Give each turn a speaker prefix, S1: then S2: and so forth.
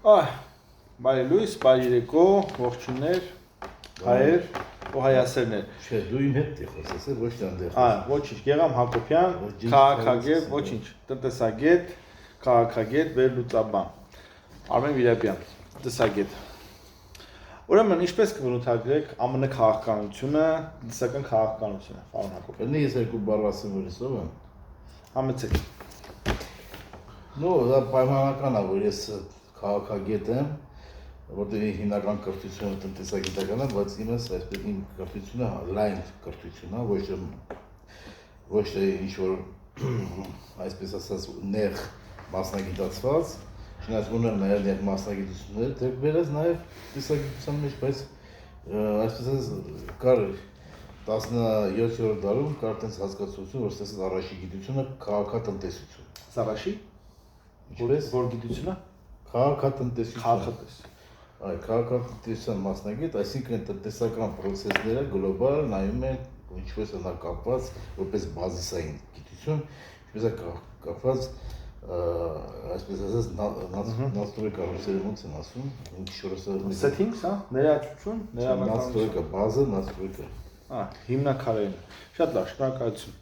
S1: Բարի լույս, բարի երեկո, ողջույններ, հայեր ու հայասերներ։
S2: Չէ, դու իմ հետ ես խոսես, ոչ թե այնտեղ։
S1: Ոչինչ, Գեգամ Հակոբյան, քաղաքագետ, ոչինչ, տնտեսագետ, քաղաքագետ, վերլուծաբան։ Արմեն Վիրապյան, տնտեսագետ։ Ուրեմն ինչպես կբնութագրեք ԱՄՆ քաղաքականությունը, տնտեսական քաղաքականությունը, պարոն Հակոբյան։
S2: Կնի ես երկու բառ ասեմ, որ ես ով եմ։
S1: Համեցեք։
S2: Դա պայմանական է, որ ես քաղաքագետ եմ, որտեղ հիմնական կրթությունը տնտեսագիտական է, բայց իմս այսպես իմ կրթությունը լայն կրթություն է, ոչ թե ինչ-որ այսպես ասած նեղ մասնագիտացված, չնայած ունեմ նաև նեղ մասնագիտություններ, դեռ վերած նաև տնտեսագիտության մեջ, բայց այսպես ասած կար 17-րդ դարում կար տենց հասկացություն, որ ստեսած առաջի գիտությունը քաղաքատնտեսություն։
S1: Սարաշի։ Որ գիտությունը։
S2: Քաղաքատնտեսություն։ Այ քաղաքատնտեսության մասնագետ, այսինքն տնտեսական process-ները գլոբալ նայում են ինչպես է նա կապված որպես բազիսային գիտություն, ինչպես է կապված այսպես ասած նաստրոյկա ռուսերեն ոնց են ասում,
S1: settings, ներածություն,
S2: նաստրոյկա, բազը, նաստրոյկա։
S1: Հիմնաքարերն։ Շատ լավ, շնորհակալություն։